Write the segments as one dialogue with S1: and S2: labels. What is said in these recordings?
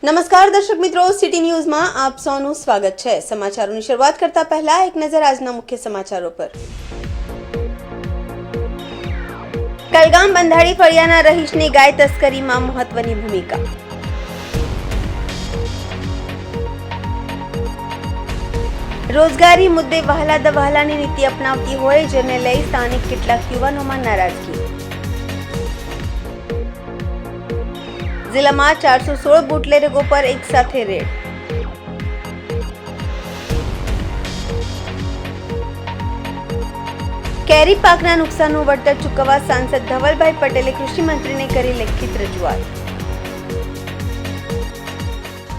S1: નમસ્કાર દર્શક મિત્રો, સિટી ન્યૂઝમાં આપ સૌનું સ્વાગત છે। સમાચારોની શરૂઆત કરતા પહેલા એક નજર આજના મુખ્ય સમાચારો પર। કલગામ બંધાડી ફળિયાના રહીશની ગાય તસ્કરીમાં મહત્વની ભૂમિકા। રોજગારી મુદ્દે વહાલા દવહાલાની નીતિ અપનાવતી હોય જેને લઈ સ્થાનિક કેટલાક યુવાનોમાં નારાજગી। जिला में 416 बूटलेगो पर एक साथ रेड। केरी पाकना नुकसानનું વળતર ચૂકવવા सांसद ધવલભાઈ પટેલે કૃષિ મંત્રીને કરી લેખિત રજૂઆત।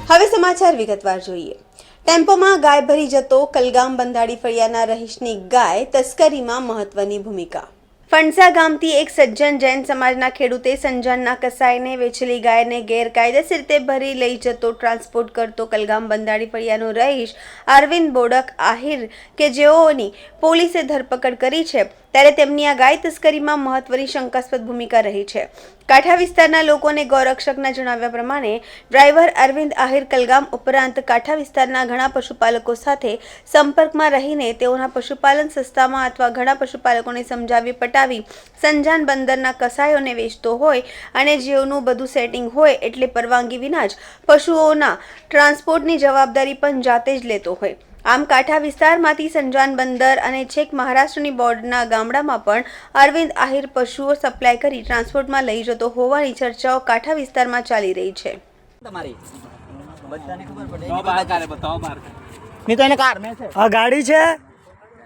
S1: હવે સમાચાર વિગતવાર જોઈએ। ટેમ્પોમાં ગાય ભરી જતો કલગામ બંધાડી ફળિયાના રહીશની ગાય તસ્કરીમાં મહત્વની ભૂમિકા। ફણસા ગામથી એક સજ્જન જૈન સમાજના ખેડૂતે સંજાણના કસાઈને વેચેલી ગાયને ગેરકાયદેસર રીતે ભરી લઈ જતો ટ્રાન્સપોર્ટ કરતો કલગામ બંધાડી ફળિયાનો રહીશ અરવિંદ બોડક આહિર કે જેઓની પોલીસે ધરપકડ કરી છે, ત્યારે તેમની આ ગાય તસ્કરીમાં મહત્વની શંકાસ્પદ ભૂમિકા રહી છે। કાંઠા વિસ્તારના લોકોને ગૌરક્ષકના જણાવ્યા પ્રમાણે ડ્રાઈવર અરવિંદ આહિર કલગામ ઉપરાંત કાંઠા વિસ્તારના ઘણા પશુપાલકો સાથે સંપર્કમાં રહીને તેઓના પશુપાલન સસ્તામાં અથવા ઘણા પશુપાલકોને સમજાવી પટાવી સંજાણ બંદરના કસાયોને વેચતો હોય અને જેઓનું બધું સેટિંગ હોય એટલે પરવાનગી વિના જ પશુઓના ટ્રાન્સપોર્ટની જવાબદારી પણ જાતે જ લેતો હોય। આમ કાંઠા વિસ્તારમાંથી સંજાણ બંદર અને છેક મહારાષ્ટ્રની બોર્ડરના ગામડામાં પણ અરવિંદ આહિર પશુઓ સપ્લાય કરી ટ્રાન્સપોર્ટમાં લઈ જતો હોવાની ચર્ચાઓ કાંઠા વિસ્તારમાં ચાલી રહી છે।
S2: આ ગાડી છે,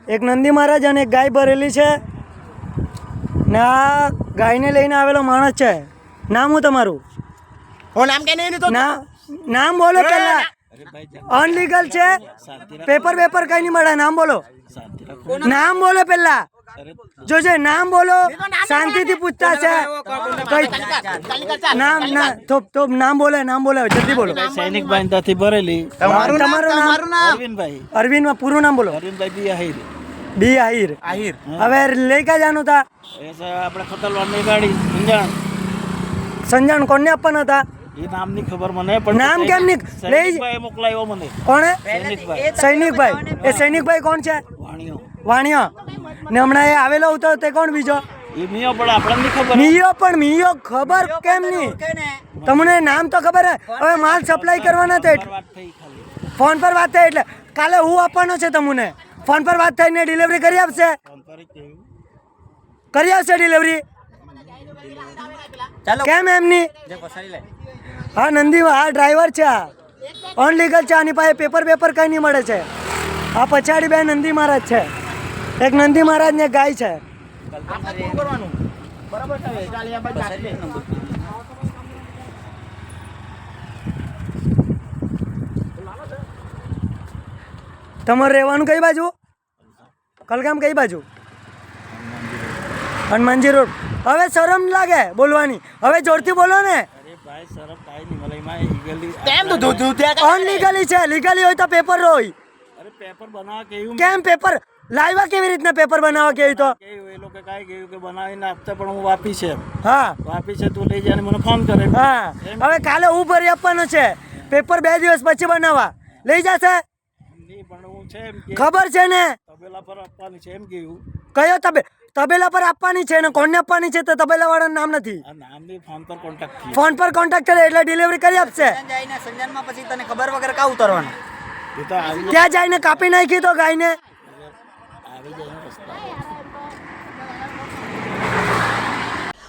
S2: એક નંદી મહારાજ અને એક ગાય ભરેલી છે ને આ ગાયને લઈને આવેલો માણસ છે। નામ હું તમારું? નામ બોલો પેલા। અનલીગલ છે, પેપર વેપર કઈ નહીં મળે। નામ બોલો, નામ બોલો પેલા। જોજે નામ બોલો, શાંતિથી પૂછતા છે। નામ નામ બોલે, નામ બોલે, જલ્દી બોલો।
S3: સૈનિક બાંધાથી ભરેલી।
S2: તમારું નામ?
S3: અરવિંદભાઈ।
S2: અરવિંદ માં પૂરું નામ બોલો।
S3: અરવિંદભાઈ બી આહિર।
S2: બી આહિર। હવે લઈ ક્યાં જાનું હતા?
S3: આપણે ખતલવાડની ગાડી સંજાણ।
S2: સંજાણ કોને આપવાના હતા?
S3: એ નામની ખબર મને પણ
S2: નામ કેમ નહીં
S3: સૈનિકભાઈ મોકલાયો મને।
S2: કોણે?
S3: સૈનિકભાઈ।
S2: એ સૈનિકભાઈ કોણ છે?
S3: વાણિયો।
S2: વાણિયા ને હમણાં એ આવેલો હતો તે કોણ બીજો?
S3: એ મિયો પણ આપણને ખબર।
S2: મિયો પણ મિયો ખબર કેમ નહીં? તમને નામ તો ખબર હે। હવે માલ સપ્લાય કરવાના છે, ફોન પર વાત થઈ એટલે કાલે હું આપવાનો છે તમને। ફોન પર વાત થઈને ડિલિવરી કરી આપશે? કરી આપશે ડિલિવરી? કેમ એમની? હા નંદી, આ ડ્રાઈવર છે, આ અનલીગલ છે, આની પાસે પેપર કઈ નહીં મળે છે। આ પછાડી બે નંદી મહારાજ છે, એક નંદી મહારાજ ને ગાય છે। તમારે રહેવાનું કઈ બાજુ? કલગામ કઈ બાજુ? હનુમાનજી રોડ। હવે શરમ લાગે બોલવાની, હવે જોરથી બોલો ને। અનલીગલી છે, લીગલી હોય તો પેપર હોય।
S3: પેપર બનાવવા કેવું?
S2: કેમ પેપર લાવ્યા? કેવી રીતના પેપર બનાવવા કેવી તો?
S3: એ લોકો કાંઈ કહ્યું કે બનાવીને આપતા, પણ હું વાપી છે।
S2: હા
S3: વાપી છે, તું લઈ જાય મને ફોન કરે।
S2: હા હવે કાલે હું ભરી આપવાનો છે પેપર, 2 દિવસ પછી બનાવવા લઈ જશે?
S3: પણ હું છે એમ કે
S2: ખબર છે ને?
S3: તબેલા પર આપવાની છે એમ કેવું?
S2: કયો તબેલા પર આપવાની છે ને કોને આપવાની છે? તો તબેલા વાળાનું નામ નથી।
S3: આ નામની ફોન પર કોન્ટેક્ટ
S2: ફોન પર કોન્ટેક્ટ કરે એટલે ડિલિવરી કરી આપશે।
S4: સંજાનમાં પછી તને ખબર વગર કા ઉતરવાનું?
S2: ત્યાં જઈને કાપી નાખી તો ગાયને।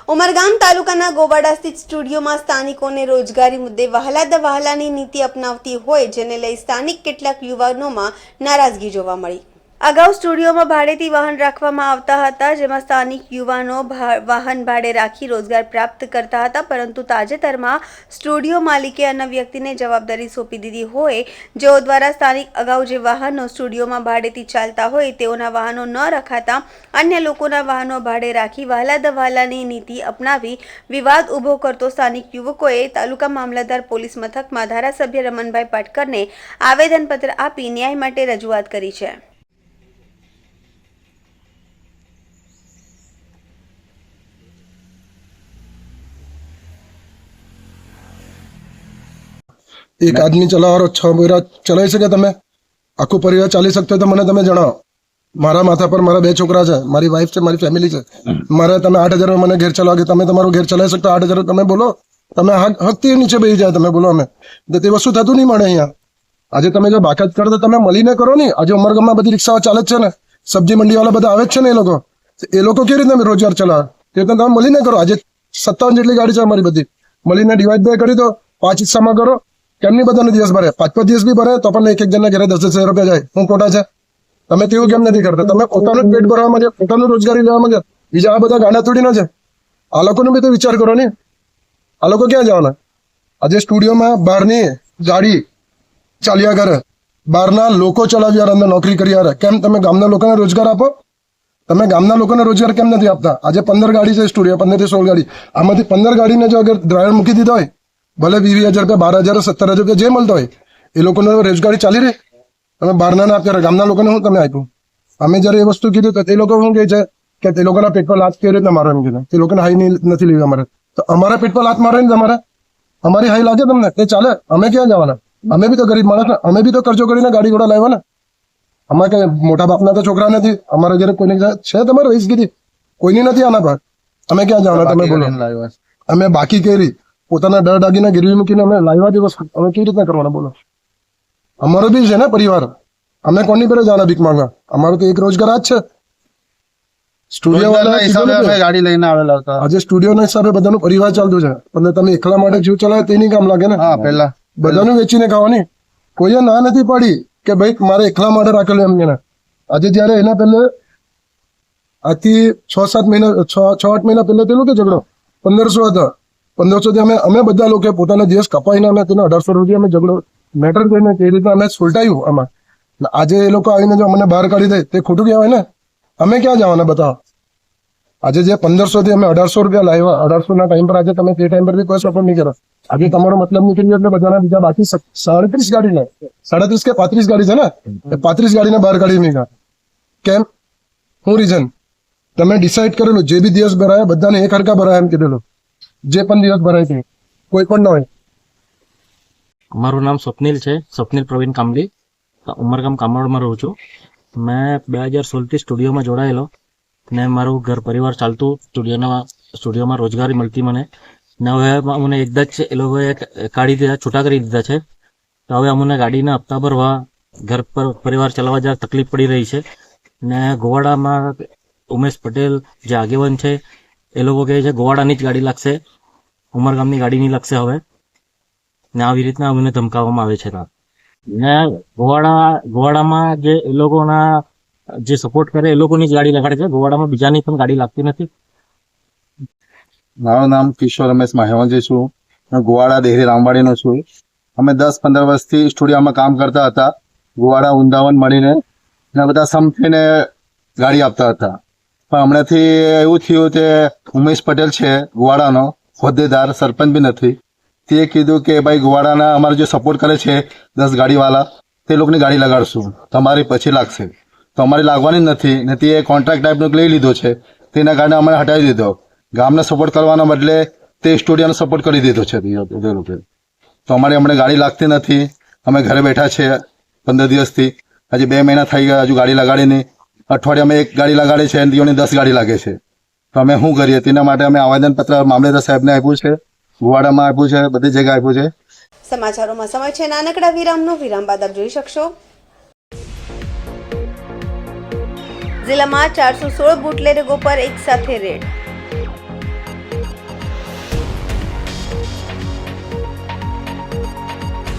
S1: ઉમરગામ તાલુકાના ગોવાડા સ્થિત સ્ટુડિયોમાં સ્થાનિકોને રોજગારી મુદ્દે વહાલા દવહાલાની નીતિ અપનાવતી હોય જેને લઈ સ્થાનિક કેટલાક યુવાનોમાં નારાજગી જોવા મળી। અગાઉ સ્ટુડિયોમાં ભાડેથી વાહન રાખવામાં આવતા હતા, જેમાં સ્થાનિક યુવાનો વાહન ભાડે રાખી રોજગાર પ્રાપ્ત કરતા હતા, પરંતુ તાજેતરમાં સ્ટુડિયો માલિકે અન્ય વ્યક્તિને જવાબદારી સોંપી દીધી હોય, જેઓ દ્વારા સ્થાનિક અગાઉ જે વાહનો સ્ટુડિયોમાં ભાડેથી ચાલતા હોય તેઓના વાહનો ન રખાતા અન્ય લોકોના વાહનો ભાડે રાખી વહાલા દવહાલાની નીતિ અપનાવી વિવાદ ઉભો કરતો સ્થાનિક યુવકોએ તાલુકા મામલતદાર પોલીસ મથકમાં ધારાસભ્ય રમણભાઈ પાટકરને આવેદનપત્ર આપી ન્યાય માટે રજૂઆત કરી છે।
S5: એક આદમી ચલાવવાનો 6 મહિના ચલાવી શકે તમે? આખું પરિવાર ચાલી શકતો હોય તો મને તમે જણાવો. મારા માથા પર મારા 2 છોકરા છે, મારી વાઈફ છે, મારી ફેમિલી છે. મારે તમે 8,000 મને ઘેર ચલાવો કે તમે તમારું ઘેર ચલાવી શકતો 8,000 તમે બોલો. તમે હકથી નીચે બેસી જાય તમે બોલો. અમે તે વસ્તુ થતું નહીં મળે અહીંયા. આજે તમે જો બાકાત કરો તો તમે મળીને કરો ને. આજે ઉમરગામમાં બધી રિક્ષાઓ ચાલે જ છે ને, સબ્જી મંડી વાળા બધા આવે જ છે ને. એ લોકો કેવી રીતે રોજગાર ચલાવે તે તમે મળીને કરો. આજે 57 જેટલી ગાડી છે અમારી બધી, મળીને ડિવાઈડ બાય કરી દો, 5 હિસ્સામાં કરો. કેમની બધાનો દિવસ ભરે? 5 દિવસ બી ભરે તો પણ એક જણના ઘરે 10,000 રૂપિયા જાય. હું ખોટા છે? તમે તેવું કેમ નથી કરતા? તમે પોતાનું પેટ ભરવામાં છે, પોતાનું રોજગારી લેવામાં છે. બીજા આ બધા ગાડા થોડીના છે. આ લોકોનો બી તો વિચાર કરો ને. આ લોકો ક્યાં જવાના? આજે સ્ટુડિયોમાં બહારની ગાડી ચાલ્યા કરે, બહારના લોકો ચલાવ્યા અંદર નોકરી કર્યા કરે. કેમ તમે ગામના લોકોને રોજગાર આપો? તમે ગામના લોકોને રોજગાર કેમ નથી આપતા? આજે 15 ગાડી છે સ્ટુડિયો, 15 થી 16 ગાડી. આમાંથી 15 ગાડીને જો અગર ડ્રાઈવર મૂકી દીધો હોય, ભલે 20,000 રૂપિયા, 12,000, 17,000 રૂપિયા જે મળતો હોય, એ લોકોને રોજગારી ચાલી રહી. તમે બહારના ના આપ્યા, ગામના લોકોને શું તમે આપ્યું? અમે જયારે એ વસ્તુ કીધું તો તે લોકો શું કહે છે કે તે લોકોના પેટ પર લાત કેવી રીતે મારો? એમ કીધું તે લોકોને હાઈ નથી લેવી અમારે. તો અમારા પેટ પર લાત મારે ને તમારે? અમારી હાઈ લાગે તમને? તે ચાલે? અમે ક્યાં જવાના? અમે બી તો ગરીબ માણસ ને, અમે બી તો ખર્ચો કરીને ગાડી ઘોડા લાવ્યા ને. અમારે કઈ મોટા બાપના તો છોકરા નથી. અમારા ઘરે કોઈને છે તમારે વૈસ કીધી? કોઈની નથી આના પર. અમે ક્યાં જવાના તમે બોલો? અમે બાકી કરી પોતાના ડર દાગીના ગીરવી મૂકીને અમે લાવ્યા દિવસ અમે કેવી રીતના કરવાના બોલો? અમારો બી છે ને પરિવાર. અમે કોની પર જવાના ભીખ માંગવા? અમારો તો એક રોજગાર જ છે. સ્ટુડિયો વાળા
S6: ગાડી લઈને આવેલા હતા.
S5: આજે સ્ટુડિયોના હિસાબે બધાનું પરિવાર ચાલતું છે, પણ તમે એકલા માટે જીવ ચલાવે તેની કામ લાગે ને.
S6: હા, પહેલા
S5: બધાનું વેચીને ખાવાની. કોઈએ ના નથી પાડી કે ભાઈ મારે એકલા માટે રાખેલું એમ કે. આજે જયારે એના પહેલે આથી 6-7 મહિના 6-8 મહિના પહેલા પેલું કે ઝઘડો 1500 હતો. 1500 થી અમે બધા લોકો પોતાના દિવસ કપાઈને અમે તેને 1800 રૂપિયા અમે ઝઘડો મેટર કરીને કેવી રીતના અમે સુલટાયું આમાં. આજે એ લોકો આવીને જો અમને બહાર કાઢી દે તે ખોટું કહેવાય ને. અમે ક્યાં જવાના બતાવો? આજે જે 1500 થી અમે 1800 રૂપિયા લાવ્યા, 1800 ના ટાઈમ પર આજે તમે તે ટાઈમ પર બી કોઈ સપોર્ટ નહીં કરો. આજે તમારો મતલબ નીકળી એટલે બધાના બીજા બાકી 37 ગાડી ને 37 કે 35 ગાડી છે ને, એ 35 ગાડીને બહાર કાઢી નહીં. કેમ? શું રીઝન? તમે ડિસાઈડ કરેલું જે બી દિવસ ભરાય બધાને એક હરકા ભરાય એમ કીધેલું. જે પણ દિવસ ભરાય છે કોઈ પણ ના હોય.
S7: મારું નામ સ્વપ્નિલ છે, સ્વપ્નિલ પ્રવીણ કામલી. ઉમરગામ કામરોડમાં રહું છું. મેં 2016 થી સ્ટુડિયોમાં જોડાયેલો ને મારું ઘર પરિવાર ચાલતું. સ્ટુડિયોમાં રોજગારી મળતી મને. ને હવે અમને એકદા જ એ લોકોએ કાઢી દીધા, છૂટા કરી દીધા છે. તો હવે અમને ગાડીના હપ્તા ભરવા, ઘર પર પરિવાર ચલાવવા જરા તકલીફ પડી રહી છે. ને ગોવાડામાં ઉમેશ પટેલ જે આગેવાન છે એ લોકો કહે છે ગોવાડાની જ ગાડી લાગશે, ઉમરગામની ગાડી નહીં લાગશે હવે. ને આવી રીતના અમને ધમકાવવામાં આવે છે. ને ગોવાડામાં જે એ લોકોના જે સપોર્ટ કરે એ લોકોની જ ગાડી લગાડે છે. ગોવાડામાં બીજાની પણ ગાડી લાગતી નથી.
S6: મારું નામ કિશોર રમેશ માહેવનજી છું. હું ગોવાડા દેહરી રામવાડીનો છું. અમે 10-15 વર્ષથી સ્ટુડિયોમાં કામ કરતા હતા. ગોવાડા વૃંદાવન મળીને બધા સમથીને ગાડી આપતા હતા. પણ હમણાંથી એવું થયું કે ઉમેશ પટેલ છે ગોવાડાનો હોદ્દેદાર, સરપંચ બી નથી, તે કીધું કે ભાઈ ગોવાડાના અમારે જે સપોર્ટ કરે છે 10 ગાડીવાળા તે લોકોની ગાડી લગાડશું, તમારી પછી લાગશે. તો અમારી લાગવાની જ નથી ને તે કોન્ટ્રાક્ટ ટાઈપનો લઈ લીધો છે. તેના કારણે અમને હટાવી દીધો. ગામને સપોર્ટ કરવાના બદલે તે સ્ટુડિયોનો સપોર્ટ કરી દીધો છે તે લોકો. તો અમારી હમણાં ગાડી લાગતી નથી. અમે ઘરે બેઠા છે 15 દિવસથી. હજી 2 મહિના થઈ ગયા, હજુ ગાડી લગાડી નહીં. અઠવાડિયામાં 1 ગાડી લગાડે છે અને તેઓની 10 ગાડી લાગે છે. તો અમે શું કરીએ? તેના માટે અમે આવેદનપત્ર મામલેદાર સાહેબને આપ્યું છે, ગોવાડામાં આપ્યું છે, બધી જગ્યાએ આપ્યું છે.
S1: સમાચારોમાં સમય છે નાનકડા વિરામનો. વિરામ બાદ આપ જોઈ શકશો જિલ્લામાં 416 બુટલેગરો પર એક સાથે રેડ.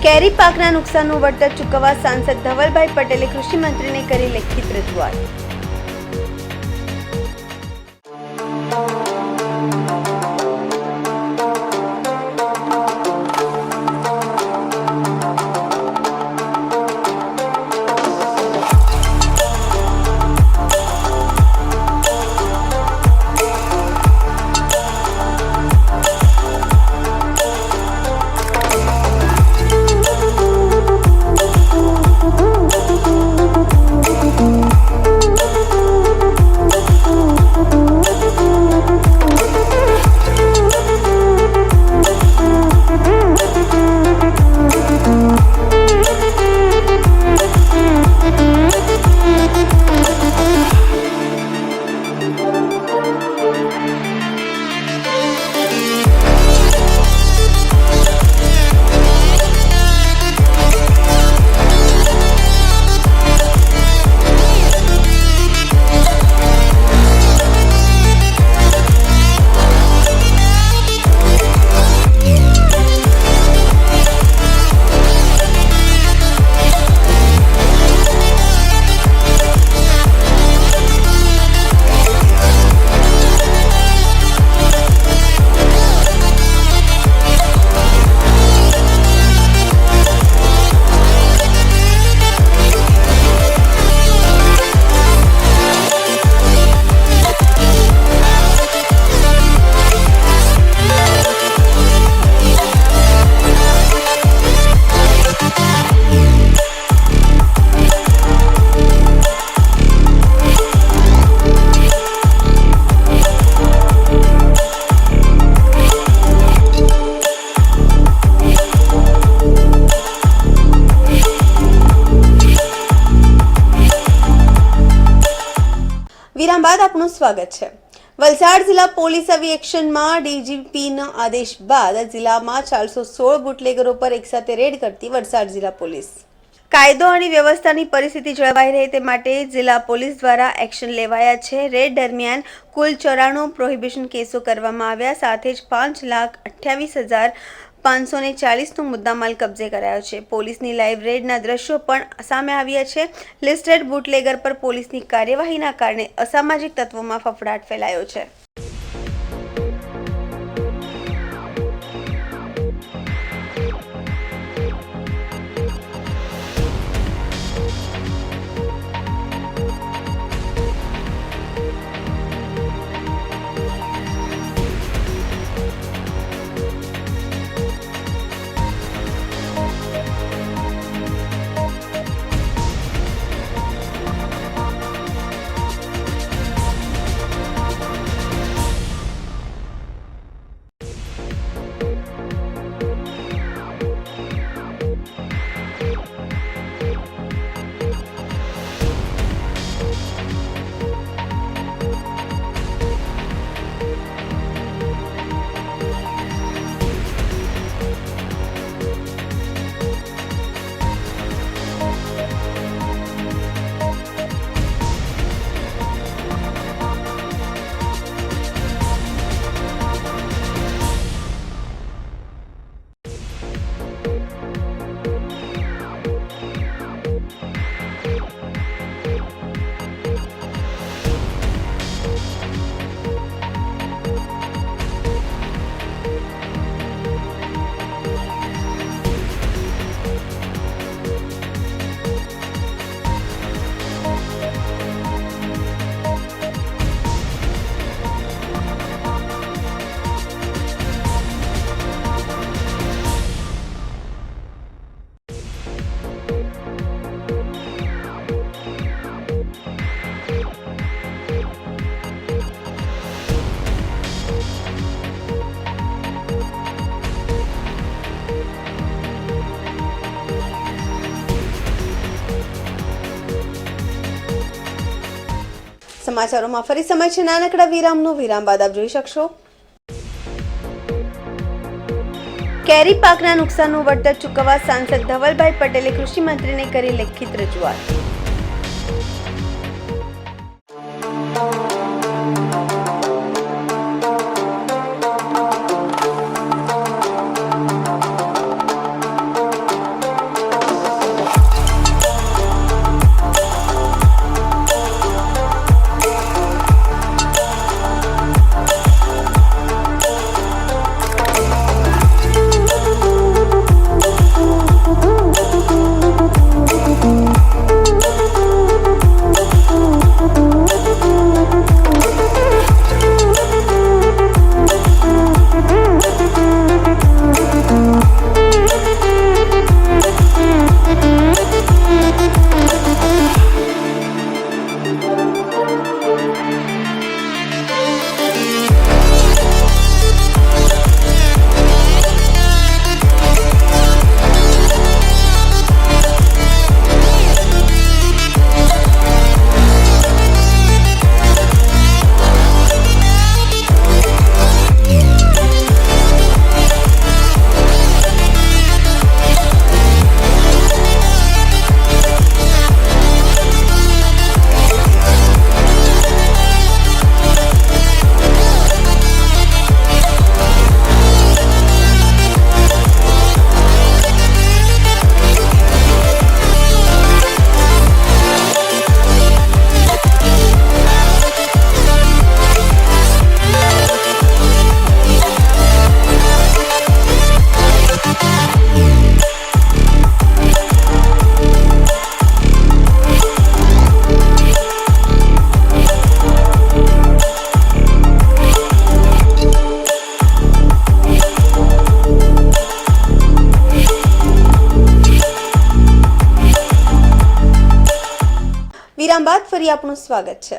S1: કેરી પાકના નુકસાનનું વળતર ચૂકવવા સાંસદ ધવલભાઈ પટેલે કૃષિ મંત્રીને કરી લેખિત રજૂઆત. વિરામ બાદ આપનું સ્વાગત છે. વલસાડ જિલ્લા પોલીસ આવી એક્શનમાં ડીજીપીના આદેશ બાદ જિલ્લામાં 416 બુટલેગરો પર એકસાથે રેડ કરતી વલસાડ જિલ્લા પોલીસ. કાયદો અને વ્યવસ્થાની પરિસ્થિતિ જળવાઈ રહે તે માટે જિલ્લા પોલીસ દ્વારા એક્શન લેવાયા છે. રેડ દરમિયાન કુલ 94 પ્રોહિબિશન કેસો કરવામાં આવ્યા. સાથે જ 5,28,540નો મુદ્દામાલ કબજે કરાયો છે. પોલીસની લાઈવ રેડના દ્રશ્યો પણ સામે આવ્યા છે. લિસ્ટેડ બુટલેગર પર પોલીસની કાર્યવાહીના કારણે અસામાજિક તત્વોમાં ફફડાટ ફેલાયો છે. સમાચારોમાં ફરી સમય છે નાનકડા વિરામનો. વિરામ બાદ આપ જોઈ શકશો. કેરી પાકના નુકસાનનું વળતર ચૂકવવા સાંસદ ધવલભાઈ પટેલે કૃષિ મંત્રીને કરી લેખિત રજૂઆત. વિરામ બાદ ફરી આપનું સ્વાગત છે.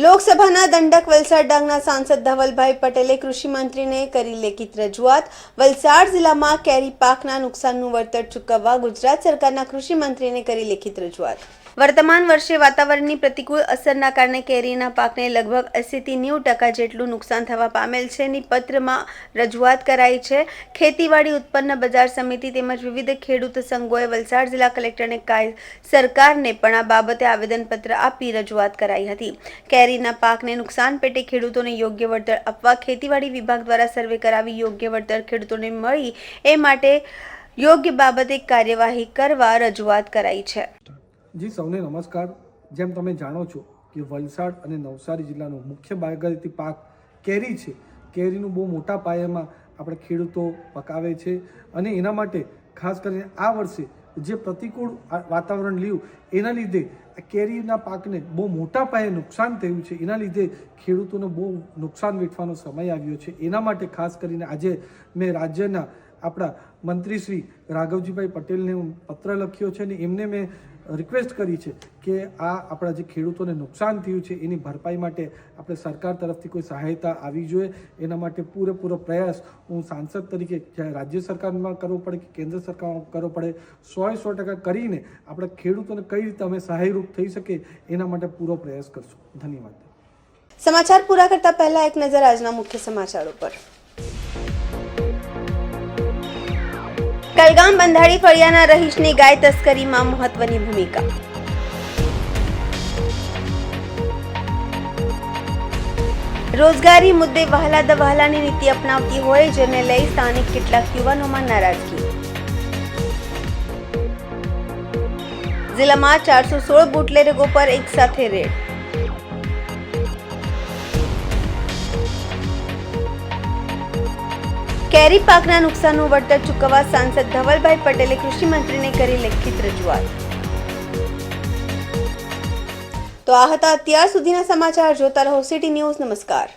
S1: લોકસભાના દંડક વલસાડ ડાંગના સાંસદ ધવલભાઈ પટેલે કૃષિ મંત્રીને કરી લેખિત રજૂઆત. વલસાડ જિલ્લામાં કેરી પાકના નુકસાનનું વળતર ચૂકવવા ગુજરાત સરકારના કૃષિ મંત્રીને કરી લેખિત રજૂઆત. વર્તમાન વર્ષે વાતાવરણની પ્રતિકૂળ અસરના કારણે કેરીના પાકને લગભગ 80 થી 90% જેટલું નુકસાન થવા પામેલ છે ની પત્રમાં રજૂઆત કરાઈ છે. ખેતીવાડી ઉત્પન્ન બજાર સમિતિ તેમજ વિવિધ ખેડૂત સંઘોએ વલસાડ જિલ્લા કલેક્ટરને સરકારને પણ આ બાબતે આવેદનપત્ર આપી રજૂઆત કરાઈ હતી. કેરીના પાકને નુકસાન પેટે ખેડૂતોને યોગ્ય વળતર આપવા ખેતીવાડી વિભાગ દ્વારા સર્વે કરાવી યોગ્ય વળતર ખેડૂતોને મળી એ માટે યોગ્ય બાબતે કાર્યવાહી કરવા રજૂઆત કરાઈ છે.
S8: જી સૌને નમસ્કાર. જેમ તમે જાણો છો કે વલસાડ અને નવસારી જિલ્લાનો મુખ્ય બાગાયતી પાક કેરી છે. કેરીનું બહુ મોટા પાયામાં આપણે ખેડૂતો પકાવે છે અને એના માટે ખાસ કરીને આ વર્ષે જે પ્રતિકૂળ વાતાવરણ રહ્યું એના લીધે કેરીના પાકને બહુ મોટા પાયે નુકસાન થયું છે. એના લીધે ખેડૂતોને બહુ નુકસાન વેઠવાનો સમય આવ્યો છે. એના માટે ખાસ કરીને આજે મેં રાજ્યના આપણા મંત્રી શ્રી રાઘવજીભાઈ પટેલને હું પત્ર લખ્યો છે અને એમને મેં રિક્વેસ્ટ કરી છે કે આ આપણા જે ખેડૂતોને નુકસાન થયું છે એની ભરપાઈ માટે આપણે સરકાર તરફથી કોઈ સહાયતા આવી જોઈએ. એના માટે પૂરેપૂરો પ્રયાસ હું સાંસદ તરીકે રાજ્ય સરકારમાં કરવો પડે કે કેન્દ્ર સરકારમાં કરવો પડે 100% કરીને આપણે ખેડૂતોને કઈ રીતે અમે સહાયરૂપ થઈ શકે એના માટે પૂરો પ્રયાસ કરશું. ધન્યવાદ.
S1: સમાચાર પૂરા કરતા પહેલા એક નજર આજના મુખ્ય સમાચારો પર. કલગામ બંધાડી ફળિયાના રહીશની ગાય તસ્કરીમાં મહત્વની ભૂમિકા. રોજગારી મુદ્દે વહાલા દવહાલાની નીતિ અપનાવતી હોય જેને લઈ સ્થાનિક કેટલાક યુવાનોમાં નારાજગી. જિલ્લામાં 416 બુટલેગરો પર એક સાથે રેડ. કેરી પાકના નુકસાનનું વળતર ચૂકવવા સાંસદ ધવલભાઈ પટેલે કૃષિ મંત્રીને કરી લેખિત રજૂઆત. તો આ હતા અત્યાર સુધીના સમાચાર. જોતા રહો સિટી ન્યૂઝ. નમસ્કાર.